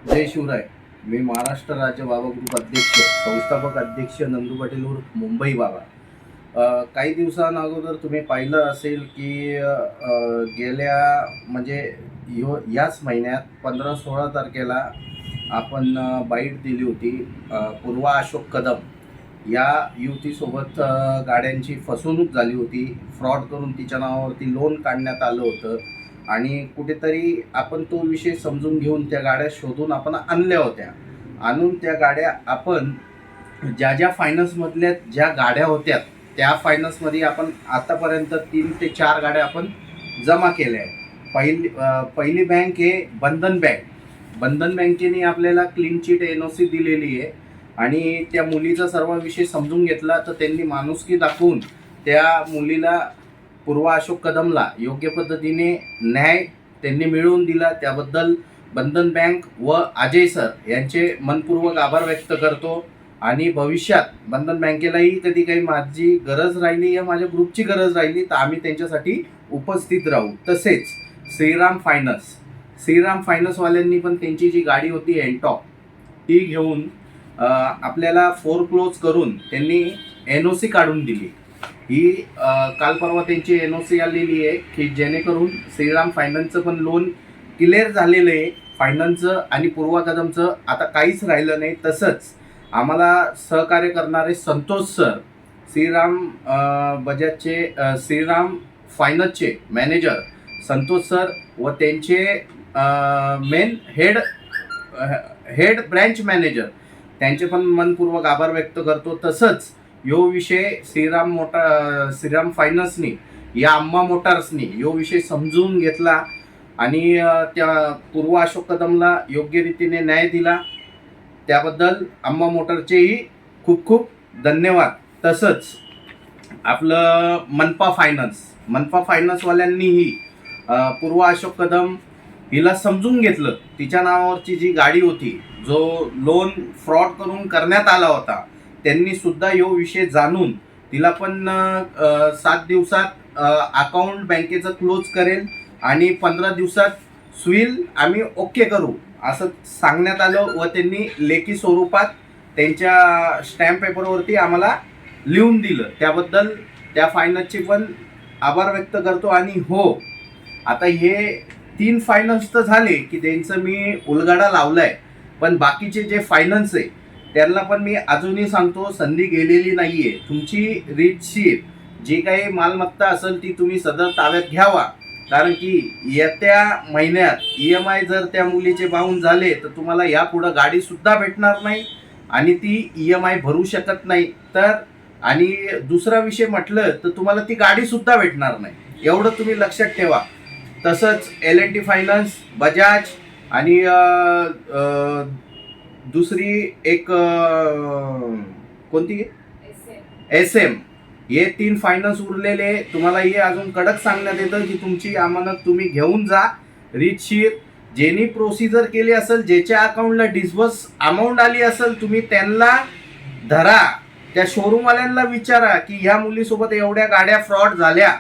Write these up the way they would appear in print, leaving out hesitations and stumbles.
जय शिवराय. मी महाराष्ट्र राज्य बाबा ग्रुप अध्यक्ष, संस्थापक अध्यक्ष नंदू पाटील उर्फ मुंबई बाबा. काही दिवसांअगोदर तुम्ही पाहिलं असेल की गेल्या म्हणजे याच महिन्यात 15-16 तारखेला आपण बाईट दिली होती. पूर्वा अशोक कदम या युवतीसोबत गाड्यांची फसवणूक झाली होती. फ्रॉड करून तिच्या नावावरती लोन काढण्यात आलं होतं आणि कुठेतरी आपण तो विषय समजून घेऊन त्या गाड्या शोधून आपण आणल्या होत्या. आणून त्या गाड्या आपण ज्या फायनान्समधल्या ज्या गाड्या होत्या त्या फायनान्समध्ये आपण आतापर्यंत 3 ते 4 गाड्या आपण जमा केल्या आहेत. पहिली बँक आहे बंधन बँक. बंधन बँकेने आपल्याला क्लीन चिट NOC दिलेली आहे आणि त्या मुलीचा सर्व विषय समजून घेतला तर त्यांनी माणुसकी दाखवून त्या मुलीला पूर्वा अशोक कदमला योग्य पद्धतीने न्याय त्यांनी मिळवून दिला. त्याबद्दल बंधन बँक व अजय सर यांचे मनपूर्वक आभार व्यक्त करतो. आणि भविष्यात बंधन बँकेलाही कधी काही माझी गरज राहिली या माझ्या ग्रुपची गरज राहिली तर आम्ही त्यांच्यासाठी उपस्थित राहू. तसेच श्रीराम फायनान्सवाल्यांनी पण त्यांची जी गाडी होती एनटॉक ती घेऊन आपल्याला फोरक्लोज करून त्यांनी NOC काढून दिली. ही काल परवा त्यांची NOC आलेली आहे की जेणेकरून श्रीराम फायनान्सचं पण लोन क्लिअर झालेलं आहे. फायनान्सचं आणि पूर्वा कदमचं आता काहीच राहिलं नाही. तसंच आम्हाला सहकार्य करणारे संतोष सर, श्रीराम फायनान्सचे मॅनेजर संतोष सर व त्यांचे मेन हेड ब्रँच मॅनेजर त्यांचे पण मनपूर्वक आभार व्यक्त करतो. तसंच यो विषय श्रीराम फायनान्सनी या अम्मा मोटार्सनी यो विषय समजून घेतला आणि त्या पूर्वा अशोक कदमला योग्य रीतीने न्याय दिला. त्याबद्दल अम्मा मोटरचेही खूप खूप धन्यवाद. तसंच आपलं मनपा फायनान्सवाल्यांनीही पूर्वा अशोक कदम हिला समजून घेतलं. तिच्या नावावरची जी गाडी होती जो लोन फ्रॉड करून करण्यात आला होता त्यांनी सुद्धा यो विषय जाणून तिला पण 7 दिवसात अकाउंट बँकेचं क्लोज करेल आणि 15 दिवसात स्विल आम्ही ओके करू असं सांगण्यात आलं व त्यांनी लेखी स्वरूपात त्यांच्या स्टॅम्प पेपरवरती आम्हाला लिहून दिलं. त्याबद्दल त्या फायनान्सचे पण आभार व्यक्त करतो. आणि हो, आता हे 3 फायनान्स तर झाले की त्यांचं मी उलगडा लावलाय, पण बाकीचे जे फायनान्स आहे त्यांना पण मी अजूनही सांगतो संधी गेलेली नाहीये. तुमची रीतशीर जी काही मालमत्ता असेल ती तुम्ही सदर ताब्यात घ्यावा. कारण की येत्या महिन्यात EMI जर त्या मुलीचे बाउंड झाले तर तुम्हाला यापुढं गाडी सुद्धा भेटणार नाही आणि ती EMI भरू शकत नाही. तर आणि दुसरा विषय म्हटलं तर तुम्हाला ती गाडी सुद्धा भेटणार नाही. एवढं तुम्ही लक्षात ठेवा. तसंच L&T फायनान्स, बजाज आणि दुसरी एक कोणती SM हे 3 फायनान्स उरलेले. तुम्हाला हे अजून कडक सांगण्यात येतं की तुमची अमानत तुम्ही घेऊन जा रीतशीर. ज्यांनी प्रोसिजर केली असेल, ज्याच्या अकाउंटला डिस्बर्स अमाऊंट आली असेल, तुम्ही त्यांना धरा. त्या शोरूमवाल्यांना विचारा की ह्या मुलीसोबत एवढ्या गाड्या फ्रॉड झाल्या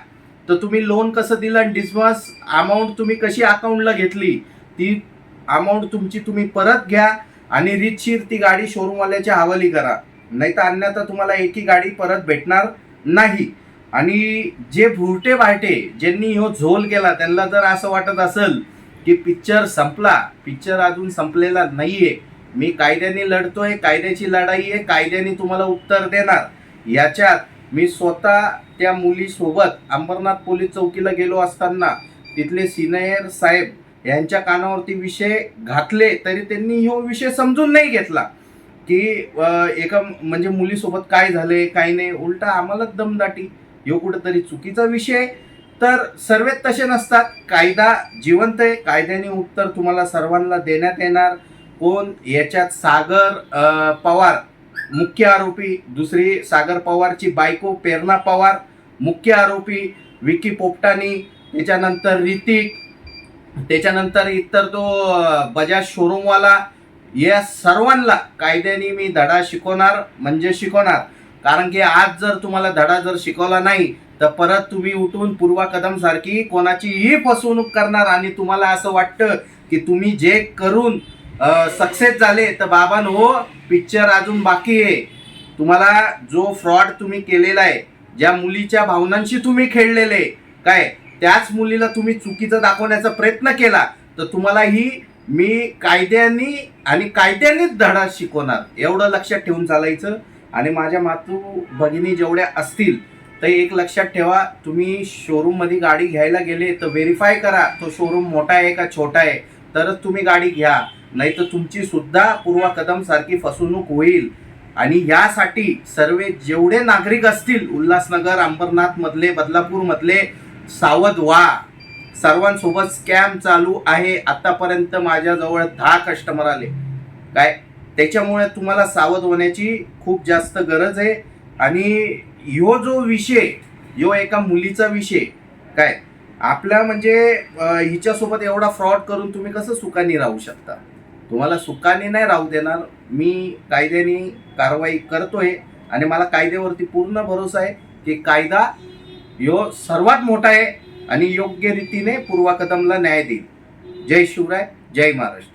तर तुम्ही लोन कसं दिलं आणि डिस्बर्स अमाऊंट तुम्ही कशी अकाउंटला घेतली, ती अमाऊंट तुमची तुम्ही परत घ्या आणि रीतशीर ती गाडी शोरूमवाल्याच्या हवाली करा. नाही तर अन्यथा तुम्हाला एकही गाडी परत भेटणार नाही. आणि जे भुरटे बायटे ज्यांनी ह्यो झोल केला त्यांना जर असं वाटत असेल की पिक्चर संपला, पिक्चर अजून संपलेला नाहीये. मी कायद्याने लढतोय, कायद्याची लढाई आहे, कायद्याने तुम्हाला उत्तर देणार. याच्यात मी स्वतः त्या मुलीसोबत अंबरनाथ पोलीस चौकीला गेलो असताना तिथले सिनियर साहेब यांच्या कानावरती विषय घातले तरी त्यांनी ह्यो विषय समजून नाही घेतला की एका म्हणजे मुलीसोबत काय झालंय काय नाही. उलटा आम्हालाच दमदाटी. ह्यो कुठंतरी चुकीचा विषय. तर सर्वच तसे नसतात. कायदा जिवंत आहे. कायद्याने उत्तर तुम्हाला सर्वांना देण्यात येणार. कोण याच्यात सागर पवार मुख्य आरोपी, दुसरी सागर पवारची बायको प्रेरणा पवार मुख्य आरोपी, विकी पोपटानी, त्याच्यानंतर ऋतिक, त्याच्यानंतर इतर तो बजाज शोरूमवाला, या सर्वांना कायद्याने मी धडा शिकवणार म्हणजे शिकवणार. कारण की आज जर तुम्हाला धडा जर शिकवला नाही तर परत तुम्ही उठून पूर्वा कदम सारखी कोणाचीही फसवणूक करणार आणि तुम्हाला असं वाटतं की तुम्ही जे करून सक्सेस झाले तर बाबांनो हो, पिक्चर अजून बाकी आहे. तुम्हाला जो फ्रॉड तुम्ही केलेला आहे, ज्या मुलीच्या भावनांशी तुम्ही खेळलेले काय, त्याच मुलीला तुम्ही चुकीचं दाखवण्याचा प्रयत्न केला तर तुम्हाला ही मी कायद्यानेच धडा शिकवणार, एवढं लक्षात ठेवून चालायचं. आणि माझ्या मातू भगिनी जेवढ्या असतील तर एक लक्षात ठेवा, तुम्ही शोरूम मध्ये गाडी घ्यायला गेले तर व्हेरीफाय करा तो शोरूम मोठा आहे का छोटा आहे, तरच तुम्ही गाडी घ्या. नाही तर तुमची सुद्धा पूर्वा कदम सारखी फसवणूक होईल. आणि यासाठी सर्व जेवढे नागरिक असतील उल्हासनगर, अंबरनाथ मधले, बदलापूर मधले, सावध व्हा. सर्वांसोबत स्कॅम चालू आहे. आतापर्यंत माझ्याजवळ 10 कस्टमर आले काय, त्याच्यामुळे तुम्हाला सावध होण्याची खूप जास्त गरज आहे. आणि ह्यो जो विषय, ह्यो एका मुलीचा विषय काय, आपल्या म्हणजे हिच्यासोबत एवढा फ्रॉड करून तुम्ही कसं सुखाने राहू शकता? तुम्हाला सुखाने नाही राहू देणार. मी कायद्याने कारवाई करतोय आणि मला कायद्यावरती पूर्ण भरोसा आहे की कायदा ह्यो सर्वात मोठा आहे आणि योग्य रीतीने पूर्वा कदमला न्याय देईल. जय शिवराय, जय महाराष्ट्र.